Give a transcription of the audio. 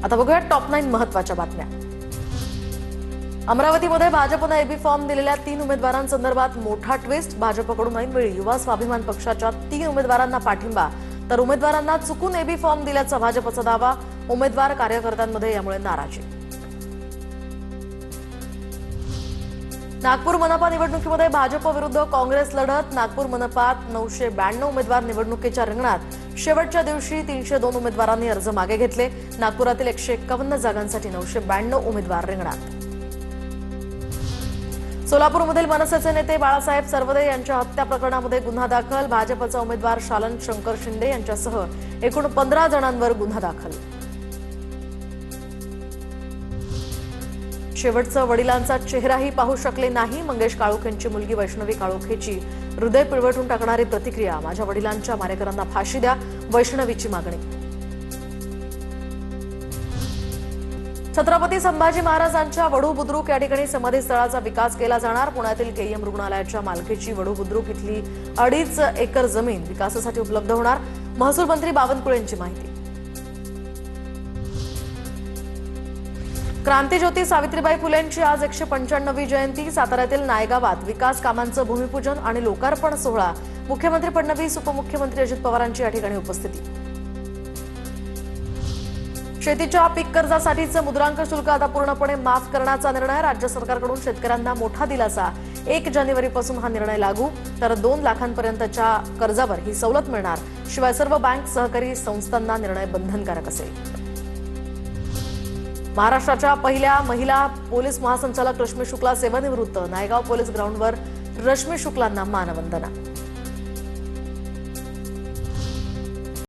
आता बघूया टॉप 9 महत्त्वाच्या बातम्या। अमरावतीमध्ये भाजपने एबी फॉर्म दिलेल्या 3 उमेदवारांसंदर्भात मोठा ट्विस्ट। भाजपकडून ऐनवेळी युवा स्वाभिमान पक्षाच्या 3 उमेदवारांना पाठिंबा, तर उमेदवारांना चुकून एबी फॉर्म दिल्याचा भाजपचा दावा। उमेदवार कार्यकर्त्यांमध्ये यामुळे नाराजी। नागपूर मनपा निवडणुकीमध्ये भाजप विरुद्ध काँग्रेस लढत। नागपूर मनपात 992 उमेदवार निवडणुकीच्या रिंगणात। शेवटच्या दिवशी 302 उमेदवारांनी अर्ज मागे घेतले। नागपुरातील 151 जागांसाठी 992 उमेदवार रिंगणात। सोलापूरमधील मनसेचे नेते बाळासाहेब सरवदे यांच्या हत्या प्रकरणामध्ये गुन्हा दाखल। भाजपचा उमेदवार शालन शंकर शिंदे यांच्यासह एकूण 15 जणांवर गुन्हा दाखल। शेवटचं वडिलांचा चेहराही पाहू शकले नाही। मंगेश काळोखेंची मुलगी वैष्णवी काळोखेची हृदय पिळवटून टाकणारी प्रतिक्रिया। माझ्या वडिलांच्या मारेकरांना फाशी द्या, वैष्णवीची मागणी। छत्रपती संभाजी महाराजांच्या वढू बुद्रुक या ठिकाणी समाधीस्थळाचा विकास केला जाणार। पुण्यातील केईएम रुग्णालयाच्या मालकीची वढू बुद्रुक इथली 2.5 एकर जमीन विकासासाठी उपलब्ध होणार। महसूल मंत्री बावनकुळेंची माहिती। क्रांतीज्योती सावित्रीबाई फुलेंची आज 195वी जयंती। साताऱ्यातील नायगावात विकास कामांचं भूमिपूजन आणि लोकार्पण सोहळा। मुख्यमंत्री फडणवीस, उपमुख्यमंत्री अजित पवारांची या ठिकाणी उपस्थिती। शेतीच्या पीक कर्जासाठीचं मुद्रांक शुल्क आता पूर्णपणे माफ करण्याचा निर्णय। राज्य सरकारकडून शेतकऱ्यांना मोठा दिलासा। 1 जानेवारीपासून हा निर्णय लागू, तर 2 लाखांपर्यंतच्या कर्जावर ही सवलत मिळणार। शिवाय सर्व बँक सहकारी संस्थांना निर्णय बंधनकारक असेल। महाराष्ट्राच्या पहिल्या महिला पोलीस महासंचालक रश्मी शुक्ला सेवानिवृत्त। नायगाव पोलीस ग्राउंडवर रश्मी शुक्लांना मानवंदना।